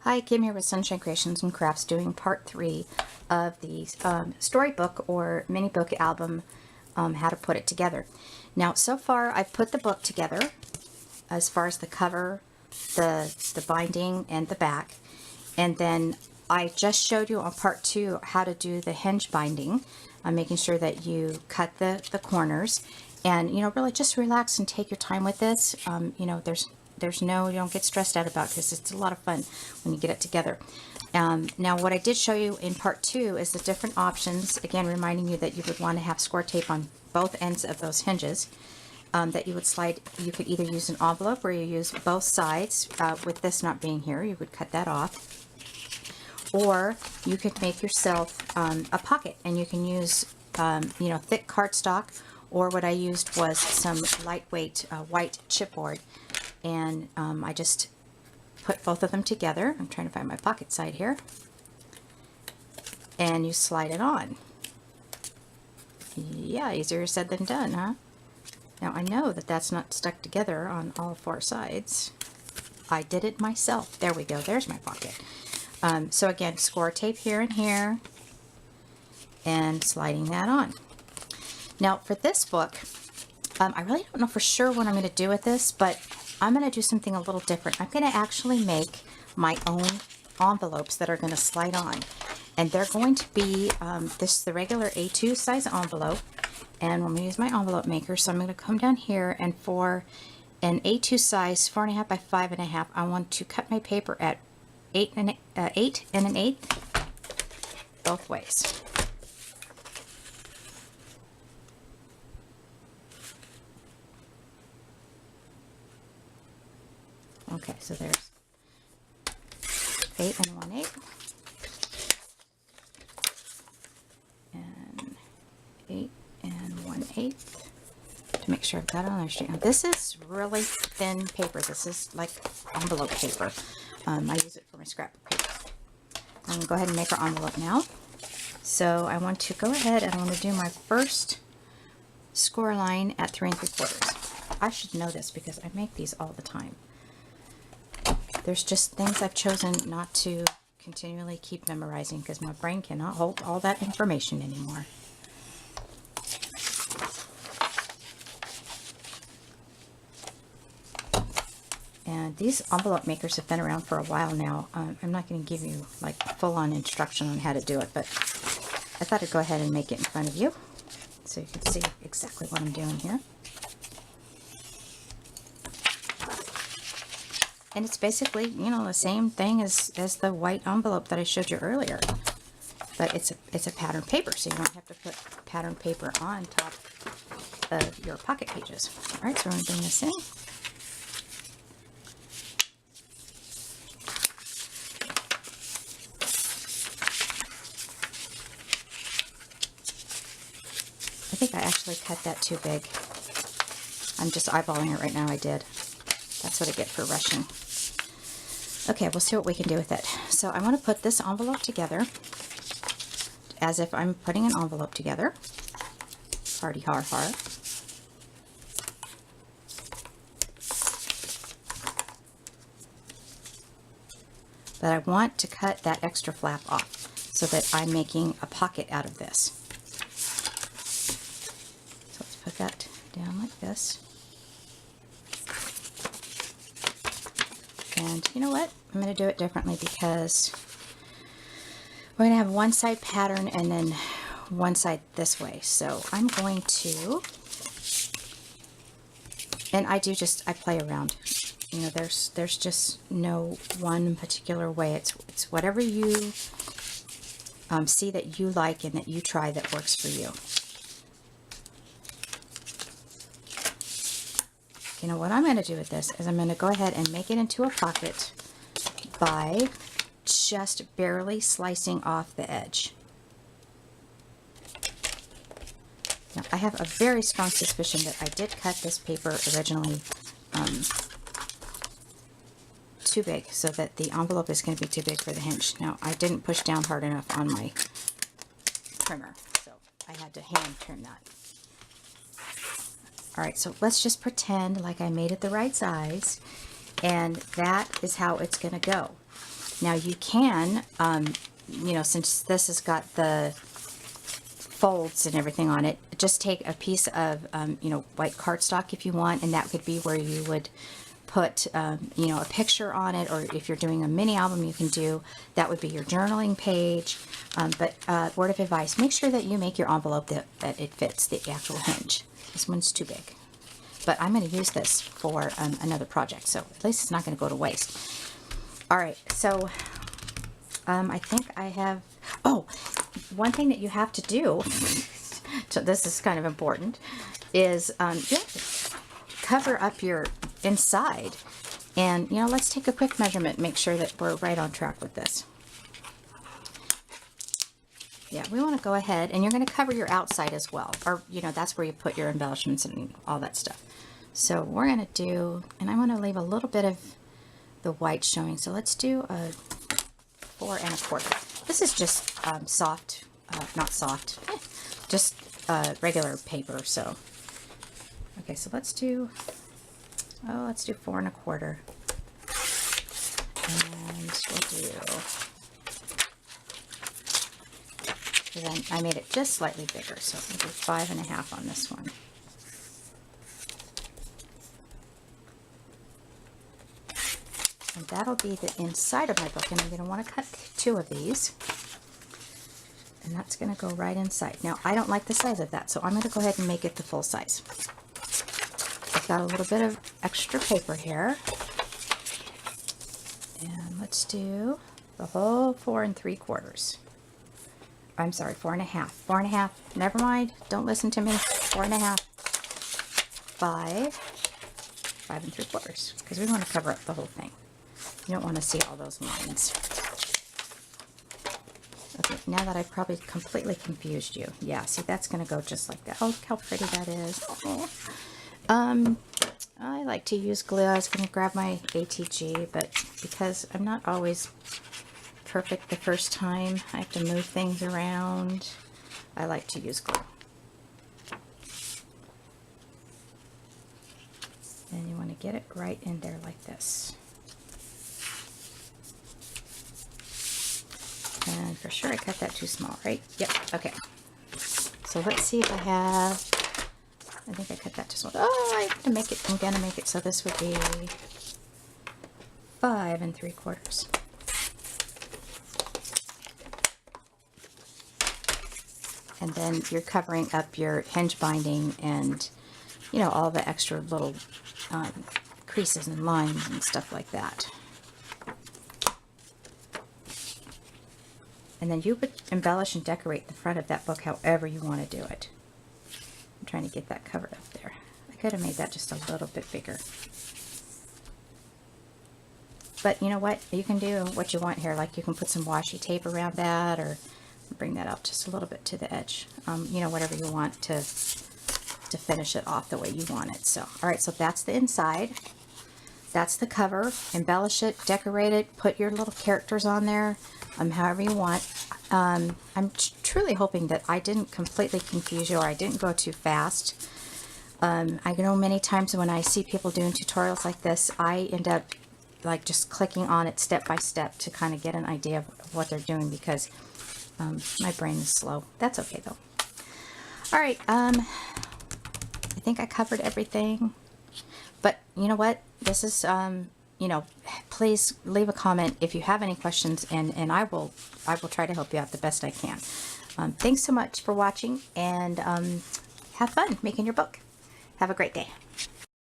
Hi, Kim here with Sunshine Creations and Crafts, doing part 3 of the storybook or mini book album, how to put it together. Now, so far I've put the book together as far as the cover, the binding, and the back. And then I just showed you on part 2 how to do the hinge binding, making sure that you cut the corners. And, really just relax and take your time with this. You don't get stressed out about it because it's a lot of fun when you get it together. Now, what I did show you in part 2 is the different options, again reminding you that you would want to have score tape on both ends of those hinges, that you would slide. You could either use an envelope where you use both sides. With this not being here, you would cut that off. Or you could make yourself a pocket, and you can use thick cardstock, or what I used was some lightweight white chipboard. And I just put both of them together. I'm trying to find my pocket side here. And you slide it on. Yeah, easier said than done, huh? Now I know that that's not stuck together on all 4 sides. I did it myself. There we go. There's my pocket. So again, score tape here and here, and sliding that on. Now for this book, I really don't know for sure what I'm going to do with this, but I'm going to do something a little different. I'm going to actually make my own envelopes that are going to slide on. And they're going to be the regular A2 size envelope. And I'm going to use my envelope maker. So I'm going to come down here, and for an A2 size 4.5 by 5.5, I want to cut my paper at 8 and 1/8 both ways. Okay, so there's 8 and 1/8, and 8 and 1/8 to make sure I've got it on there straight. Now, this is really thin paper. This is like envelope paper. I use it for my scrapbook paper. I'm going to go ahead and make our envelope now. So I want to go ahead and I want to do my first score line at 3 3/4. I should know this because I make these all the time. There's just things I've chosen not to continually keep memorizing because my brain cannot hold all that information anymore. And these envelope makers have been around for a while now. I'm not going to give you like full-on instruction on how to do it, but I thought I'd go ahead and make it in front of you so you can see exactly what I'm doing here. And it's basically, the same thing as the white envelope that I showed you earlier. But it's a patterned paper, so you don't have to put patterned paper on top of your pocket pages. All right, so we're going to bring this in. I think I actually cut that too big. I'm just eyeballing it right now. I did. That's what I get for rushing. Okay, we'll see what we can do with it. So I want to put this envelope together as if I'm putting an envelope together. Hardy har har. But I want to cut that extra flap off so that I'm making a pocket out of this. So let's put that down like this. And you know what? I'm going to do it differently because we're going to have one side pattern and then one side this way. So I'm going to, and I play around. There's just no one particular way. It's whatever you see that you like and that you try that works for you. What I'm going to do with this is I'm going to go ahead and make it into a pocket by just barely slicing off the edge. Now, I have a very strong suspicion that I did cut this paper originally too big, so that the envelope is going to be too big for the hinge. Now, I didn't push down hard enough on my trimmer, so I had to hand trim that. Alright, so let's just pretend like I made it the right size, and that is how it's going to go. Now you can, you know, since this has got the folds and everything on it, just take a piece of, you know, white cardstock if you want, and that could be where you would put, you know, a picture on it, or if you're doing a mini album, you can do, that would be your journaling page. But word of advice, make sure that you make your envelope that it fits the actual hinge. This one's too big. But I'm going to use this for another project, so at least it's not going to go to waste. All right, so I think I have, oh, one thing that you have to do, so this is kind of important, is you have to cover up your inside. And, you know, let's take a quick measurement, make sure that we're right on track with this. Yeah, we want to go ahead, and you're going to cover your outside as well, or, you know, that's where you put your embellishments and all that stuff. So we're going to do, and I want to leave a little bit of the white showing, so let's do a 4 1/4. This is just soft, not soft, just regular paper. So okay, so let's do 4 1/4, and we'll do, then I made it just slightly bigger, so we'll do 5 1/2 on this one. And that'll be the inside of my book, and I'm going to want to cut 2 of these. And that's going to go right inside. Now, I don't like the size of that, so I'm going to go ahead and make it the full size. I've got a little bit of extra paper here. And let's do the whole 4 3/4. I'm sorry, 4 1/2. 4 1/2. Never mind. Don't listen to me. 4 1/2. 5 3/4. Because we want to cover up the whole thing. You don't want to see all those lines. Okay, now that I've probably completely confused you. Yeah, see, that's going to go just like that. Oh, look how pretty that is. Oh. I like to use glue. I was going to grab my ATG, but because I'm not always perfect the first time, I have to move things around. I like to use glue. And you want to get it right in there like this. And for sure I cut that too small, right? Yep, okay. So let's see if I have, I think I cut that too small. Oh, I have to make it, I'm gonna make it so this would be 5 3/4. And then you're covering up your hinge binding and, you know, all the extra little creases and lines and stuff like that. And then you would embellish and decorate the front of that book however you want to do it. I'm trying to get that covered up there. I could have made that just a little bit bigger. But you know what? You can do what you want here. Like you can put some washi tape around that, or bring that up just a little bit to the edge. You know, whatever you want to finish it off the way you want it. So, all right, so that's the inside. That's the cover. Embellish it, decorate it, put your little characters on there, however you want. I'm truly hoping that I didn't completely confuse you, or I didn't go too fast. I know many times when I see people doing tutorials like this, I end up like just clicking on it step by step to kind of get an idea of what they're doing, because my brain is slow. That's okay though. All right, I think I covered everything. But you know what? This is, you know, please leave a comment if you have any questions, and I will try to help you out the best I can. Thanks so much for watching, and have fun making your book. Have a great day.